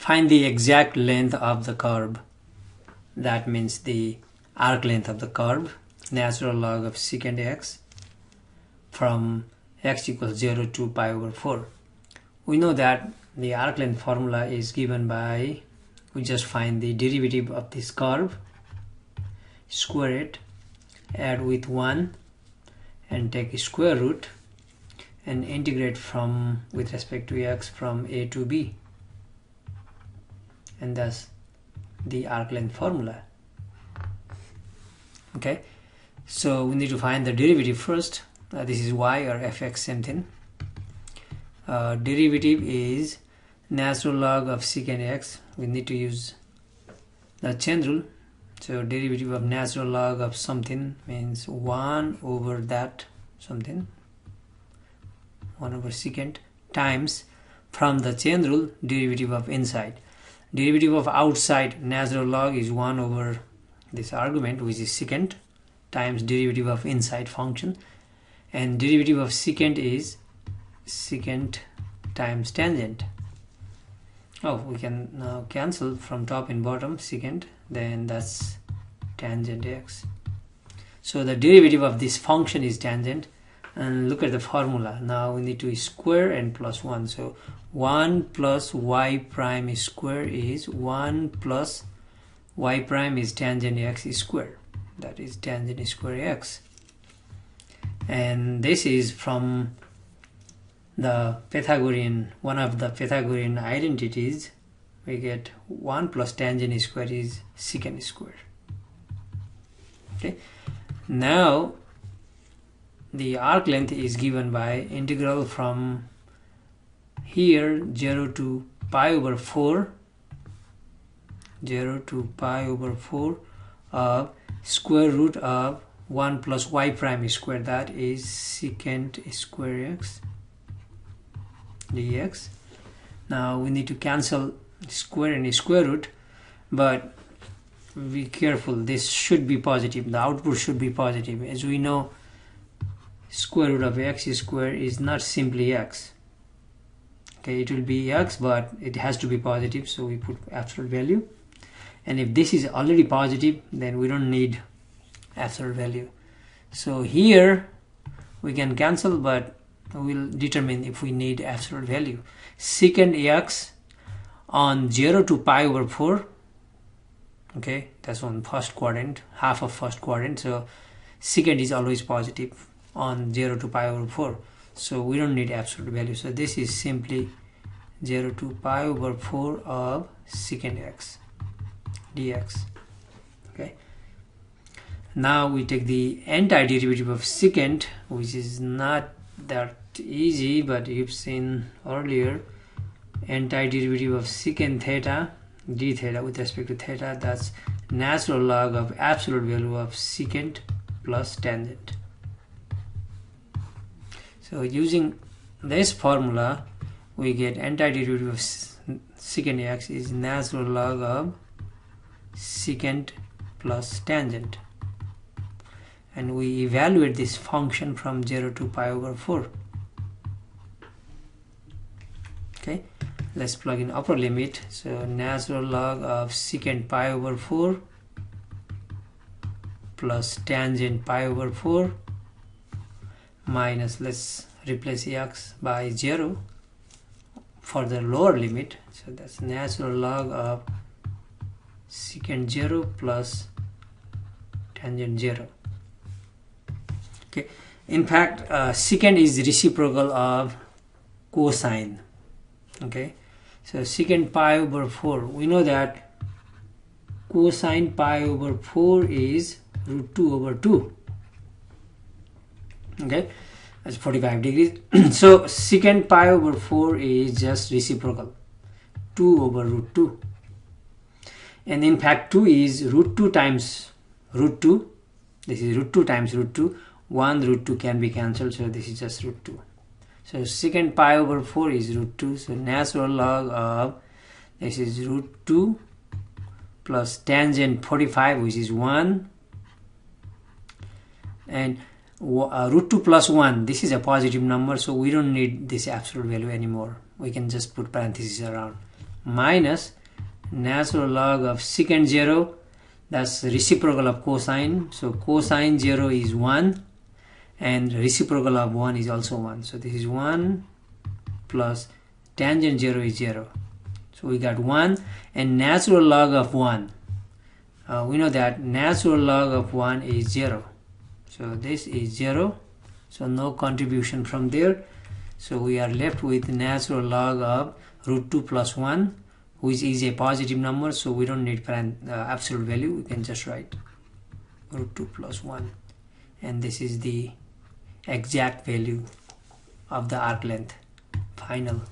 Find the exact length of the curve. That means the arc length of the curve. Natural log of secant x from x equals 0 to pi over 4. We know that the arc length formula is given by, we just find the derivative of this curve, square it, add with 1 and take a square root and integrate from with respect to x from a to b, and thus the arc length formula. Okay, so we need to find the derivative first. This is y or fx, same thing. Derivative is natural log of secant x. We need to use the chain rule. So derivative of natural log of something means 1 over that something, 1 over secant, times from the chain rule derivative of inside. Derivative of outside natural log is 1 over this argument, which is secant, times derivative of inside function, and derivative of secant is secant times tangent. Oh, we can now cancel from top and bottom secant, then that's tangent x. So the derivative of this function is tangent, and look at the formula. Now we need to square and plus 1. So 1 plus y prime square is 1 plus y prime is tangent x square. That is tangent square x. And this is from the Pythagorean, one of the Pythagorean identities. We get 1 plus tangent square is secant square. Okay. Now the arc length is given by integral from here 0 to pi over 4, 0 to pi over 4 of square root of 1 plus y prime square, that is secant square x dx. Now we need to cancel square and square root, but be careful, this should be positive, the output should be positive. As we know, square root of x square is not simply x. Okay, it will be x, but it has to be positive, so we put absolute value. And if this is already positive, then we don't need absolute value. So here we can cancel, but we'll determine if we need absolute value. Secant x on 0 to pi over 4, okay, that's on first quadrant, half of first quadrant, so secant is always positive on 0 to pi over 4, so we don't need absolute value. So this is simply 0 to pi over 4 of secant x dx. Okay, now we take the antiderivative of secant, which is not that easy, but you've seen earlier. Antiderivative of secant theta d theta with respect to theta, that's natural log of absolute value of secant plus tangent. So using this formula, we get antiderivative of secant x is natural log of secant plus tangent, and we evaluate this function from 0 to pi over 4. Okay, let's plug in upper limit. So natural log of secant pi over 4 plus tangent pi over 4 minus, let's replace x by 0 for the lower limit, so that's natural log of secant 0 plus tangent 0. Okay, in fact secant is reciprocal of cosine. Okay, so secant pi over 4, we know that cosine pi over 4 is root 2 over 2. Okay, that's 45 degrees. So secant pi over 4 is just reciprocal, 2 over root 2. And in fact 2 is root 2 times root 2. This is root 2 times root 2. 1 root 2 can be cancelled, so this is just root 2. So secant pi over 4 is root 2. So natural log of this is root 2 plus tangent 45, which is 1, and root 2 plus 1, this is a positive number, so we don't need this absolute value anymore. We can just put parentheses around, minus natural log of secant 0, that's reciprocal of cosine. So cosine 0 is 1 and reciprocal of 1 is also 1. So this is 1 plus tangent 0 is 0. So we got 1, and natural log of 1. We know that natural log of 1 is 0. So this is 0. So no contribution from there. So we are left with natural log of root 2 plus 1, which is a positive number. So we don't need absolute value. We can just write root 2 plus 1. And this is the exact value of the arc length. Final.